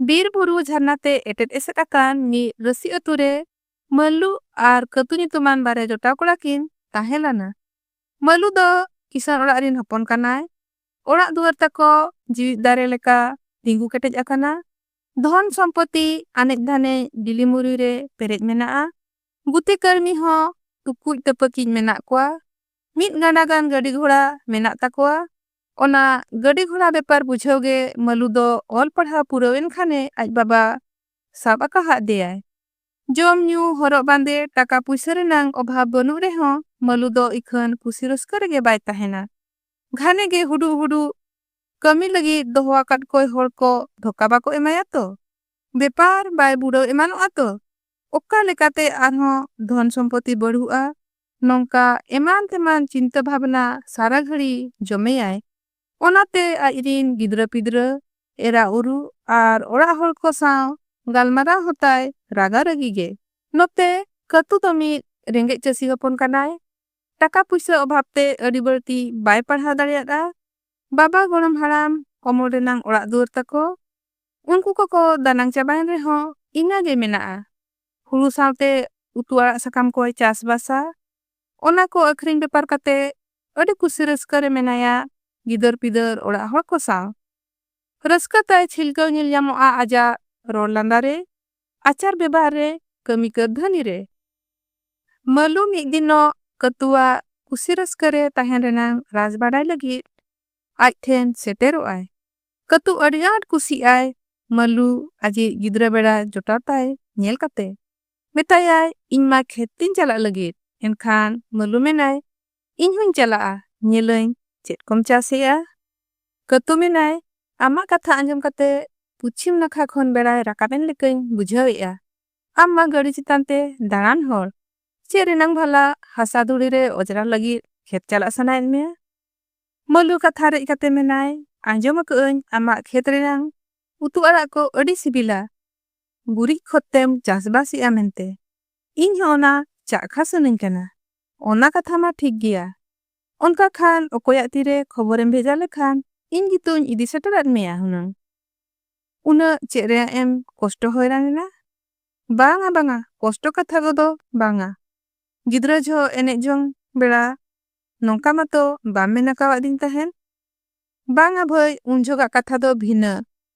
ᱵᱤᱨ ᱵᱩᱨᱩ ᱡᱷᱟᱨᱱᱟᱛᱮ ᱮᱴᱮᱫ ᱮᱥᱮᱫ ᱟᱠᱟᱱ ᱢᱤᱫ ᱨᱟᱹᱥᱤ ᱟᱹᱛᱩ ᱨᱮ ᱢᱟᱹᱞᱩ ᱟᱨ ᱠᱟᱹᱛᱩ ᱧᱩᱛᱩᱢᱟᱱ ᱵᱟᱨᱭᱟ ᱡᱚᱴᱟᱣ ᱠᱚᱲᱟ ᱠᱤᱱ ᱛᱟᱦᱮᱸ ᱞᱮᱱᱟ। ᱢᱟᱹᱞᱩ ᱫᱚ ᱠᱤᱥᱟᱹᱬ ᱚᱲᱟᱜ ᱨᱤᱱ ᱦᱚᱯᱚᱱ ᱠᱟᱱᱟᱭ। ᱚᱲᱟᱜ ᱫᱩᱣᱟᱹᱨ ᱛᱟᱠᱚ ᱡᱤᱣᱤᱫ ᱫᱟᱨᱮ ᱞᱮᱠᱟ ᱛᱤᱸᱜᱩ ᱠᱮᱴᱮᱡ ᱟᱠᱟᱱᱟ। ᱫᱷᱚᱱ ᱥᱚᱢᱯᱚᱛᱛᱤ ᱟᱱᱮᱡ ᱫᱷᱟᱱᱮᱡ ᱰᱤᱞᱤᱢᱩᱨᱤ ᱨᱮ ᱯᱮᱨᱮᱡ ᱢᱮᱱᱟᱜᱼᱟ। ᱜᱩᱛᱤ ᱠᱟᱹᱲᱢᱤ ᱦᱚᱸ ᱴᱩᱠᱩᱡ ᱛᱟᱹᱯᱟᱹᱠᱤᱡ ᱢᱮᱱᱟᱜ ᱠᱚᱣᱟ। ᱢᱤᱫ ᱜᱟᱸᱰᱟ ᱜᱟᱱ ᱜᱟᱹᱰᱤ ᱜᱷᱚᱲᱟ ᱢᱮᱱᱟᱜ ᱛᱟᱠᱚᱣᱟ। ᱚᱱᱟ ᱜᱟᱹᱰᱤ ᱜᱷᱚᱲᱟ ᱵᱮᱯᱟᱨ ᱵᱩᱡᱷᱟᱹᱣ ᱜᱮ ᱢᱟᱹᱞᱩ ᱫᱚ ᱚᱞ ᱯᱟᱲᱦᱟᱣ ᱯᱩᱨᱟᱹᱣᱮᱱ ᱠᱷᱟᱱᱮ ᱟᱡ ᱵᱟᱵᱟ ᱥᱟᱵ ᱟᱠᱟᱦᱟᱫᱮᱭᱟᱭ। ᱡᱚᱢ ᱧᱩ ᱦᱚᱨᱚᱜ ᱵᱟᱸᱫᱮ ᱴᱟᱠᱟ ᱯᱩᱭᱥᱟᱹ ᱨᱮᱱᱟᱜ ᱚᱵᱷᱟᱵ ᱵᱟᱹᱱᱩᱜ ᱨᱮᱦᱚᱸ ᱢᱟᱹᱞᱩ ᱫᱚ ᱤᱠᱷᱟᱹᱱ ᱠᱩᱥᱤ ᱨᱟᱹᱥᱠᱟᱹ ᱨᱮᱜᱮ ᱵᱟᱭ ᱛᱟᱦᱮᱱᱟ। ᱜᱷᱟᱱᱮ ᱜᱮ ᱦᱩᱰᱩᱜ ᱦᱩᱰᱩᱜ ᱠᱟᱹᱢᱤ ᱞᱟᱹᱜᱤᱫ ᱫᱚᱦᱚ ᱟᱠᱟᱫ ᱠᱚᱭ ᱦᱚᱲ ᱠᱚ ᱫᱷᱳᱠᱟ ᱵᱟᱠᱚ ᱮᱢᱟᱭᱟ ᱛᱚ। ᱵᱮᱯᱟᱨ ᱵᱟᱭ ᱵᱩᱲᱟᱹᱣ ᱮᱢᱟᱱᱚᱜᱼᱟ ᱛᱚ। ᱚᱠᱟ ᱞᱮᱠᱟᱛᱮ ᱟᱨᱦᱚᱸ ᱫᱷᱚᱱ ᱥᱚᱢᱯᱚᱛᱛᱤ ᱵᱟᱹᱲᱦᱩᱜᱼᱟ। ᱱᱚᱝᱠᱟ ᱮᱢᱟᱱ ᱛᱮᱢᱟᱱ ᱪᱤᱱᱛᱟᱹ ᱵᱷᱟᱵᱱᱟ ᱥᱟᱨᱟ ᱜᱷᱟᱹᱲᱤ ᱡᱚᱢᱮᱭᱟᱭ। ᱚᱱᱟᱛᱮ ᱟᱡᱨᱤᱱ ᱜᱤᱫᱽᱨᱟᱹ ᱯᱤᱫᱽᱨᱟᱹ ᱮᱨᱟ ᱩᱨᱩ ᱟᱨ ᱚᱲᱟᱜ ᱦᱚᱲ ko saw galmarao hotai raga ragi ge। ᱱᱚᱛᱮ ᱠᱟᱹᱛᱩ ᱫᱚ ᱢᱤᱫ ᱨᱮᱸᱜᱮᱡ ᱪᱟᱹᱥᱤ ᱦᱚᱯᱚᱱ ᱠᱟᱱᱟᱭ। ᱴᱟᱠᱟ ᱯᱩᱭᱥᱟᱹ ᱚᱵᱷᱟᱵ ᱛᱮ ᱟᱹᱰᱤ ᱵᱟᱹᱲᱛᱤ ᱵᱟᱭ ᱯᱟᱲᱦᱟᱣ ᱫᱟᱲᱮᱭᱟᱜᱼᱟ। ᱵᱟᱵᱟ ᱜᱚᱲᱚᱢ ᱦᱟᱲᱟᱢ ᱚᱢᱚᱞ ᱨᱮᱱᱟᱜ ᱚᱲᱟᱜ ᱫᱩᱣᱟᱹᱨ ᱛᱟᱠᱚ ᱩᱱᱠᱩ ᱠᱚᱠᱚ ᱫᱟᱱᱟᱝ ᱪᱟᱵᱟᱭᱮᱱ ᱨᱮᱦᱚᱸ ᱤᱱᱟᱹᱜᱮ ᱢᱮᱱᱟᱜᱼᱟ। ᱦᱩᱲᱩ ᱥᱟᱶᱛᱮ ᱩᱛᱩ ᱟᱲᱟᱜ ᱥᱟᱠᱟᱢ koy ᱪᱟᱥᱵᱟᱥᱟ। ᱚᱱᱟ ᱠᱚ ᱟᱹᱠᱷᱨᱤᱧ ᱵᱮᱯᱟᱨ ᱠᱟᱛᱮ ᱟᱹᱰᱤ ᱠᱩᱥᱤ ᱨᱟᱹᱥᱠᱟᱹ ᱨᱮ ᱢᱮᱱᱟᱭᱟ ᱜᱤᱫᱟᱹᱨ ᱯᱤᱫᱟᱹᱨ ᱚᱲᱟᱜ ᱦᱚᱲ ᱠᱚ ᱥᱟᱶ। ᱨᱟᱹᱥᱠᱟᱹ ᱛᱟᱭ ᱪᱷᱤᱞᱠᱟᱹᱣ ᱧᱮᱞ ᱧᱟᱢᱚᱜᱼᱟ ᱟᱡᱟᱜ ᱨᱚᱲ ᱞᱟᱸᱫᱟ ᱨᱮ, ᱟᱪᱟᱨ ᱵᱮᱵᱷᱟᱨ ᱨᱮ, ᱠᱟᱹᱢᱤ ᱠᱟᱹᱨᱫᱷᱟᱹᱱᱤ ᱨᱮ। ᱢᱟᱹᱞᱩ ᱢᱤᱫ ᱫᱤᱱᱚᱜ ᱠᱟᱹᱛᱩᱣᱟᱜ ᱠᱩᱥᱤ ᱨᱟᱹᱥᱠᱟᱹ ᱨᱮ ᱛᱟᱦᱮᱱ ᱨᱮᱱᱟᱜ ᱨᱟᱡᱽ ᱵᱟᱰᱟᱭ ᱞᱟᱹᱜᱤᱫ ᱟᱡ ᱴᱷᱮᱱ ᱥᱮᱴᱮᱨᱚᱜᱼᱟᱭ। ᱠᱟᱹᱛᱩ ᱟᱹᱰᱤ ᱟᱸᱴ ᱠᱩᱥᱤᱜᱼᱟᱭ ᱢᱟᱹᱞᱩ ᱟᱡᱤᱡ ᱜᱤᱫᱽᱨᱟᱹ ᱵᱮᱲᱟ ᱡᱚᱴᱟᱣ ᱛᱟᱭ ᱧᱮᱞ ᱠᱟᱛᱮ। ᱢᱮᱛᱟᱭᱟᱭ ᱤᱧ ᱢᱟ ᱠᱷᱮᱛ ᱛᱤᱧ ᱪᱟᱞᱟᱜ ᱞᱟᱹᱜᱤᱫ। ᱮᱱᱠᱷᱟᱱ ᱢᱟᱹᱞᱩ ᱢᱮᱱᱟᱭ ᱤᱧ ᱦᱚᱧ ᱪᱟᱞᱟᱜᱼᱟ, ᱧᱮᱞᱟᱹᱧ ᱪᱮᱫ ᱠᱚᱢ ᱪᱟᱥᱮᱜᱼᱟ। ᱠᱟᱹᱛᱩ ᱢᱮᱱᱟᱭ ᱟᱢᱟᱜ ᱠᱟᱛᱷᱟ ᱟᱸᱡᱚᱢ ᱠᱟᱛᱮ ᱯᱚᱪᱷᱤᱢ ᱱᱟᱠᱷᱟ ᱠᱷᱚᱱ ᱵᱮᱲᱟᱭ ᱨᱟᱠᱟᱵᱮᱱ ᱞᱮᱠᱟᱧ ᱵᱩᱡᱷᱟᱹᱣᱮᱜᱼᱟ। ᱟᱢ ᱢᱟ ᱜᱟᱹᱰᱤ ᱪᱮᱛᱟᱱ ᱛᱮ ᱫᱟᱬᱟᱱ ᱦᱚᱲ, ᱪᱮᱫ ᱨᱮᱱᱟᱝ ᱵᱷᱟᱞᱟ ᱦᱟᱥᱟ ᱫᱷᱩᱲᱤ ᱨᱮ ᱚᱡᱽᱨᱟ ᱞᱟᱹᱜᱤᱫ ᱠᱷᱮᱛ ᱪᱟᱞᱟᱜ ᱥᱟᱱᱟᱭᱮᱫ ᱢᱮᱭᱟ। ᱢᱟᱹᱞᱩ ᱠᱟᱛᱷᱟ ᱨᱮᱡ ᱠᱟᱛᱮ ᱢᱮᱱᱟᱭ ᱟᱸᱡᱚᱢ ᱟᱠᱟᱜᱼᱟᱹᱧ ᱟᱢᱟᱜ ᱠᱷᱮᱛ ᱨᱮᱱᱟᱝ ᱩᱛᱩ ᱟᱲᱟᱜ ᱠᱚ ᱟᱹᱰᱤ ᱥᱤᱵᱤᱞᱟ। ᱜᱩᱨᱤᱡ ᱠᱷᱚᱛ ᱛᱮᱢ ᱪᱟᱥᱵᱟᱥᱮᱜᱼᱟ ᱢᱮᱱᱛᱮ। ᱤᱧ ᱦᱚᱸ ᱚᱱᱟ ᱪᱟᱠᱷᱟ ᱥᱟᱱᱟᱧ ᱠᱟᱱᱟ। ᱚᱱᱟ ᱠᱟᱛᱷᱟ ᱢᱟ ᱴᱷᱤᱠ ᱜᱮᱭᱟ। ᱚᱱᱠᱟ ᱠᱷᱟᱱ ᱚᱠᱚᱭᱟᱜ ᱛᱤᱨᱮ ᱠᱷᱚᱵᱚᱨᱮᱢ ᱵᱷᱮᱡᱟ ᱞᱮᱠᱷᱟᱱ ᱤᱧ ᱜᱮᱛᱚᱧ ᱤᱫᱤ ᱥᱮᱴᱮᱨᱟᱫ ᱢᱮᱭᱟ ᱦᱩᱱᱟᱹᱝ। ᱩᱱᱟᱹᱜ ᱪᱮᱫ ᱨᱮᱭᱟᱜ ᱮᱢ ᱠᱚᱥᱴᱚ ᱦᱚᱭᱨᱟᱱᱮᱱᱟ? ᱵᱟᱝᱟ ᱵᱟᱝᱟ ᱠᱚᱥᱴᱚ ᱠᱟᱛᱷᱟ ᱠᱚᱫᱚ ᱵᱟᱝᱟ। ᱜᱤᱫᱽᱨᱟᱹ ᱡᱚᱦᱚᱜ ᱮᱱᱮᱡ ᱡᱚᱝ ᱵᱮᱲᱟ ᱱᱚᱝᱠᱟ ᱢᱟᱛᱚ ᱵᱟᱢ ᱢᱮᱱ ᱟᱠᱟᱣᱟᱫᱤᱧ ᱛᱟᱦᱮᱱ। ᱵᱟᱝᱟ ᱵᱷᱟᱹᱭ ᱩᱱ ᱡᱚᱦᱚᱜᱟᱜ ᱠᱟᱛᱷᱟ ᱫᱚ ᱵᱷᱤᱱᱟᱹ।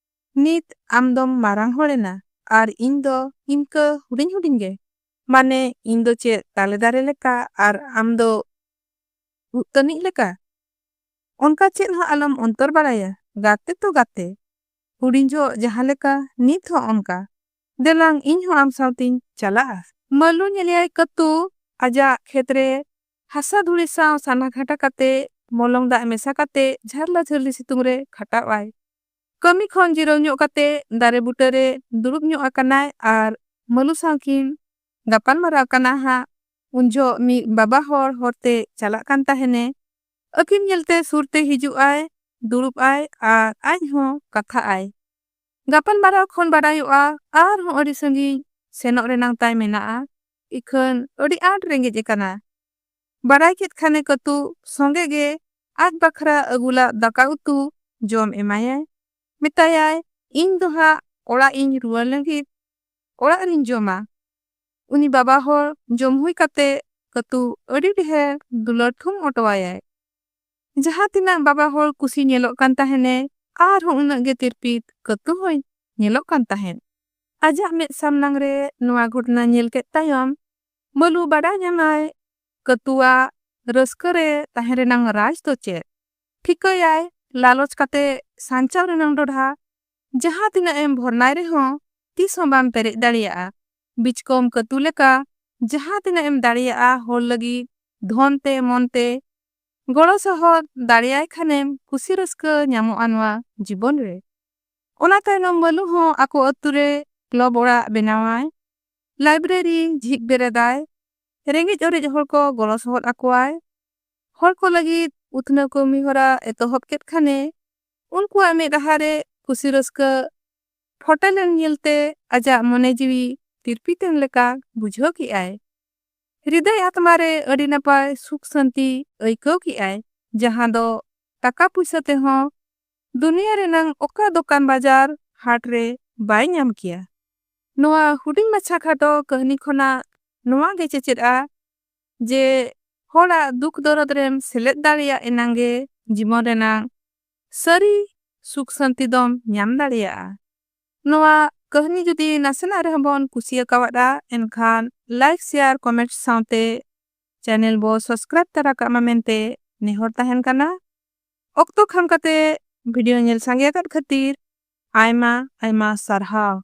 ᱱᱤᱛ ᱟᱢᱫᱚᱢ ᱢᱟᱨᱟᱝ ᱦᱚᱲᱮᱱᱟ ᱟᱨ ᱤᱧ ᱫᱚ ᱤᱱᱠᱟᱹ ᱦᱩᱰᱤᱧ ᱦᱩᱰᱤᱧ ᱜᱮ। ᱢᱟᱱᱮ ᱤᱧ ᱫᱚ ᱪᱮᱫ ᱛᱟᱞᱮ ᱫᱟᱨᱮ ᱞᱮᱠᱟ ᱟᱨ ᱟᱢ ᱫᱚ ᱩᱫ ᱛᱟᱹᱱᱤᱡ ᱞᱮᱠᱟ? ᱚᱱᱠᱟ ᱪᱮᱫ ᱦᱚᱸ ᱟᱞᱚᱢ ᱚᱱᱛᱚᱨ ᱵᱟᱲᱟᱭᱟ। ᱜᱟᱛᱮ ᱛᱚ ᱜᱟᱛᱮ। ᱦᱩᱰᱤᱧ ᱡᱚᱦᱚᱜ ᱡᱟᱦᱟᱸ ᱞᱮᱠᱟ ᱱᱤᱛ ᱦᱚᱸ ᱚᱱᱠᱟ। ᱫᱮᱞᱟᱝ ᱤᱧ ᱦᱚᱸ ᱟᱢ ᱥᱟᱶᱛᱤᱧ ᱪᱟᱞᱟᱜᱼᱟ। ᱢᱟᱹᱞᱩ ᱧᱮᱞᱮᱭᱟᱭ ᱠᱟᱹᱛᱩ ᱟᱡᱟᱜ ᱠᱷᱮᱛᱨᱮ ᱦᱟᱥᱟ ᱫᱷᱩᱲᱤ ᱥᱟᱶ ᱥᱟᱱᱟ ᱜᱷᱟᱴᱟ ᱠᱟᱛᱮ ᱢᱚᱞᱚᱝ ᱫᱟᱜ ᱢᱮᱥᱟ ᱠᱟᱛᱮ ᱡᱷᱟᱨᱞᱟ ᱡᱷᱟᱹᱨᱞᱤ ᱥᱤᱛᱩᱝ ᱨᱮ ᱠᱷᱟᱴᱟᱣᱟᱭ। ᱠᱟᱹᱢᱤ ᱠᱷᱚᱱ ᱡᱤᱨᱟᱹᱣ ᱧᱚᱜ ᱠᱟᱛᱮ ᱫᱟᱨᱮ ᱵᱩᱴᱟᱹᱨᱮ ᱫᱩᱲᱩᱵ ᱧᱚᱜ ᱟᱠᱟᱱᱟᱭ ᱟᱨ ᱢᱟᱹᱞᱩ ᱥᱟᱶ ᱠᱤᱱ ᱜᱟᱯᱟᱞ ᱢᱟᱨᱟᱣ ᱠᱟᱱᱟ ᱦᱟᱸᱜ। ᱩᱱ ᱡᱚᱦᱚᱜ ᱢᱤᱫ ᱵᱟᱵᱟ ᱦᱚᱲ ᱦᱚᱨᱛᱮ ᱪᱟᱞᱟᱜ ᱠᱟᱱ ᱛᱟᱦᱮᱱᱮ। ᱟᱹᱠᱤᱱ ᱧᱮᱞᱛᱮ ᱥᱩᱨᱛᱮ ᱦᱤᱡᱩᱜ ᱟᱭ, ᱫᱩᱲᱩᱵ ᱟᱭ ᱟᱨ ᱟᱡ ᱦᱚᱸ ᱠᱟᱛᱷᱟᱜ ᱟᱭ। ᱜᱟᱯᱟᱞ ᱢᱟᱨᱟᱣ ᱠᱷᱚᱱ ᱵᱟᱰᱟᱭᱚᱜᱼᱟ ᱟᱨᱦᱚᱸ ᱟᱹᱰᱤ ᱥᱟᱺᱜᱤᱧ ᱥᱮᱱᱚᱜ ᱨᱮᱱᱟᱜ ᱛᱟᱭ ᱢᱮᱱᱟᱜᱼᱟ। ᱤᱠᱷᱟᱹᱱ ᱟᱹᱰᱤ ᱟᱸᱴ ᱨᱮᱸᱜᱮᱡ ᱟᱠᱟᱱᱟ। ᱵᱟᱲᱟᱭ ᱠᱮᱫ ᱠᱷᱟᱱᱮ ᱠᱟᱹᱛᱩ ᱥᱚᱸᱜᱮ ᱜᱮ ᱟᱡ ᱵᱟᱠᱷᱨᱟ ᱟᱹᱜᱩᱞᱟᱜ ᱫᱟᱠᱟ ᱩᱛᱩ ᱡᱚᱢ ᱮᱢᱟᱭᱟᱭ। ᱢᱮᱛᱟᱭᱟᱭ ᱤᱧ ᱫᱚ ᱦᱟᱸᱜ ᱚᱲᱟᱜ ᱤᱧ ᱨᱩᱣᱟᱹᱲ ᱞᱟᱹᱜᱤᱫ ᱚᱲᱟᱜ ᱨᱤᱧ ᱡᱚᱢᱟ। ᱩᱱᱤ ᱵᱟᱵᱟ ᱦᱚᱲ ᱡᱚᱢ ᱦᱩᱭ ᱠᱟᱛᱮ ᱠᱟᱹᱛᱩ ᱟᱹᱰᱤ ᱰᱷᱮᱨ ᱫᱩᱞᱟᱹᱲ ᱴᱷᱩᱢ ᱚᱴᱚᱣᱟᱭᱟᱭ। ᱡᱟᱦᱟᱸ ᱛᱤᱱᱟᱹᱜ ᱵᱟᱵᱟ ᱦᱚᱲ ᱠᱩᱥᱤ ᱧᱮᱞᱚᱜ ᱠᱟᱱ ᱛᱟᱦᱮᱱᱮ ᱟᱨᱦᱚᱸ ᱩᱱᱟᱹᱜ ᱜᱮ ᱛᱤᱨᱯᱤᱛ ᱠᱟᱹᱛᱩ ᱦᱚᱸᱭ ᱧᱮᱞᱚᱜ ᱠᱟᱱ ᱛᱟᱦᱮᱸᱫ। ᱟᱡᱟᱜ ᱢᱮᱫ ᱥᱟᱢᱱᱟᱝ ᱨᱮ ᱱᱚᱣᱟ ᱜᱷᱚᱴᱚᱱᱟ ᱧᱮᱞ ᱠᱮᱫ ᱛᱟᱭᱚᱢ ᱢᱟᱹᱞᱩ ᱵᱟᱰᱟᱭ ᱧᱟᱢᱟᱭ ᱠᱟᱹᱛᱩᱣᱟᱜ ᱨᱟᱹᱥᱠᱟᱹ ᱨᱮ ᱛᱟᱦᱮᱸ ᱨᱮᱱᱟᱜ ᱨᱟᱡᱽ ᱫᱚ ᱪᱮᱫ। ᱴᱷᱤᱠᱟᱹᱭᱟᱭ ᱞᱟᱞᱚᱪ ᱠᱟᱛᱮ ᱥᱟᱧᱪᱟᱣ ᱨᱮᱱᱟᱜ ᱰᱚᱰᱷᱟ ᱡᱟᱦᱟᱸ ᱛᱤᱱᱟᱹᱜ ᱮᱢ ᱵᱷᱚᱨᱱᱟᱭ ᱨᱮᱦᱚᱸ ᱛᱤᱥ ᱦᱚᱸ ᱵᱟᱢ ᱯᱮᱨᱮᱡ ᱫᱟᱲᱮᱭᱟᱜᱼᱟ। ᱵᱤᱪᱠᱚᱢ ᱠᱟᱹᱛᱩ ᱞᱮᱠᱟ ᱡᱟᱦᱟᱸ ᱛᱤᱱᱟᱹᱜ ᱮᱢ ᱫᱟᱲᱮᱭᱟᱜᱼᱟ ᱦᱚᱲ ᱞᱟᱹᱜᱤᱫ ᱫᱷᱚᱱ ᱛᱮ ᱢᱚᱱ ᱛᱮ ᱜᱚᱲᱚ ᱥᱚᱦᱚᱫ ᱫᱟᱲᱮᱭᱟᱭ ᱠᱷᱟᱱᱮᱢ ᱠᱩᱥᱤ ᱨᱟᱹᱥᱠᱟᱹ ᱧᱟᱢᱚᱜᱼᱟ ᱱᱚᱣᱟ ᱡᱤᱵᱚᱱ ᱨᱮ। ᱚᱱᱟ ᱛᱟᱭᱱᱚᱢ ᱢᱟᱹᱞᱩ ᱦᱚᱸ ᱟᱠᱚ ᱟᱹᱛᱩ ᱨᱮ ᱠᱞᱟᱵᱽ ᱚᱲᱟᱜ ᱵᱮᱱᱟᱣᱟᱭ, ᱞᱟᱭᱵᱨᱮᱨᱤ ᱡᱷᱤᱡ ᱵᱮᱨᱮᱫᱟᱭ, ᱨᱮᱸᱜᱮᱡ ᱚᱨᱮᱡ ᱦᱚᱲ ᱠᱚ ᱜᱚᱲᱚ ᱥᱚᱦᱚᱫ ᱟᱠᱚᱣᱟᱭ। ᱦᱚᱲ ᱠᱚ ᱞᱟᱹᱜᱤᱫ ᱩᱛᱱᱟᱹᱣ ᱠᱟᱹᱢᱤ ᱦᱚᱨᱟ ᱮᱛᱚᱦᱚᱵ ᱠᱮᱫ ᱠᱷᱟᱱᱮ ᱩᱱᱠᱩᱣᱟᱜ ᱢᱮᱫᱦᱟ ᱨᱮ ᱠᱩᱥᱤ ᱨᱟᱹᱥᱠᱟᱹ ᱯᱷᱚᱴᱮᱞᱮᱱ ᱧᱮᱞᱛᱮ ᱟᱡᱟᱜ ᱢᱚᱱᱮ ᱡᱤᱣᱤ ᱛᱤᱨᱯᱤᱛᱮᱱ ᱞᱮᱠᱟ ᱵᱩᱡᱷᱟᱹᱣ ᱠᱮᱜᱼᱟᱭ। ᱦᱨᱤᱫᱚᱭ ᱟᱛᱢᱟ ᱨᱮ ᱟᱹᱰᱤ ᱱᱟᱯᱟᱭ ᱥᱩᱠ ᱥᱟᱹᱱᱛᱤ ᱟᱹᱭᱠᱟᱹᱣ ᱠᱮᱜᱼᱟᱭ ᱡᱟᱦᱟᱸ ᱫᱚ ᱴᱟᱠᱟ ᱯᱩᱭᱥᱟᱹ ᱛᱮᱦᱚᱸ ᱫᱩᱱᱤᱭᱟᱹ ᱨᱮᱱᱟᱝ ᱚᱠᱟ ᱫᱚᱠᱟᱱ ᱵᱟᱡᱟᱨ ᱦᱟᱴ ᱨᱮ ᱵᱟᱭ ᱧᱟᱢ ᱠᱮᱭᱟ᱾ ᱱᱚᱣᱟ ᱦᱩᱰᱤᱧ ᱢᱟᱪᱷᱟ ᱠᱷᱟᱴᱚ ᱠᱟᱹᱦᱱᱤ ᱠᱷᱚᱱᱟᱜ ᱱᱚᱣᱟ ᱜᱮ ᱪᱮᱪᱮᱫᱼᱟ ᱡᱮ ᱦᱚᱲᱟᱜ ᱫᱩᱠ ᱫᱚᱨᱚᱫ ᱨᱮᱢ ᱥᱮᱞᱮᱫ ᱫᱟᱲᱮᱭᱟᱜ ᱮᱱᱟᱝ ᱜᱮ ᱡᱤᱵᱚᱱ ᱨᱮᱱᱟᱜ ᱥᱟᱹᱨᱤ ᱥᱩᱠ ᱥᱟᱱᱛᱤ ᱫᱚᱢ ᱧᱟᱢ ᱫᱟᱲᱮᱭᱟᱜᱼᱟ᱾ ᱱᱚᱣᱟ ᱠᱟᱹᱦᱱᱤ ᱡᱩᱫᱤ ᱱᱟᱥᱮᱱᱟᱜ ᱨᱮᱦᱚᱸ ᱵᱚᱱ ᱠᱩᱥᱤᱭᱟᱠᱟᱣᱟᱫᱼᱟ ᱮᱱᱠᱷᱟᱱ ᱞᱟᱭᱤᱠ ᱥᱮᱭᱟᱨ ᱠᱚᱢᱮᱱᱴ ᱥᱟᱶᱛᱮ ᱪᱮᱱᱮᱞ ᱵᱚ ᱥᱟᱵᱥᱠᱨᱟইᱵ ᱛᱟᱨᱟ ᱠᱟᱜ ᱢᱟ ᱢᱮᱱᱛᱮ ᱱᱮᱦᱚᱨ ᱛᱟᱦᱮᱱ ᱠᱟᱱᱟ᱾ ᱚᱠᱛᱚ ᱠᱷᱟᱱ ᱠᱟᱛᱮ ᱵᱷᱤᱰᱤᱭᱳ ᱧᱮᱞ ᱥᱟᱸᱜᱮ ᱟᱠᱟᱫ ᱠᱷᱟᱹᱛᱤᱨ ᱟᱭᱢᱟ ᱟᱭᱢᱟ ᱥᱟᱨᱦᱟᱣ।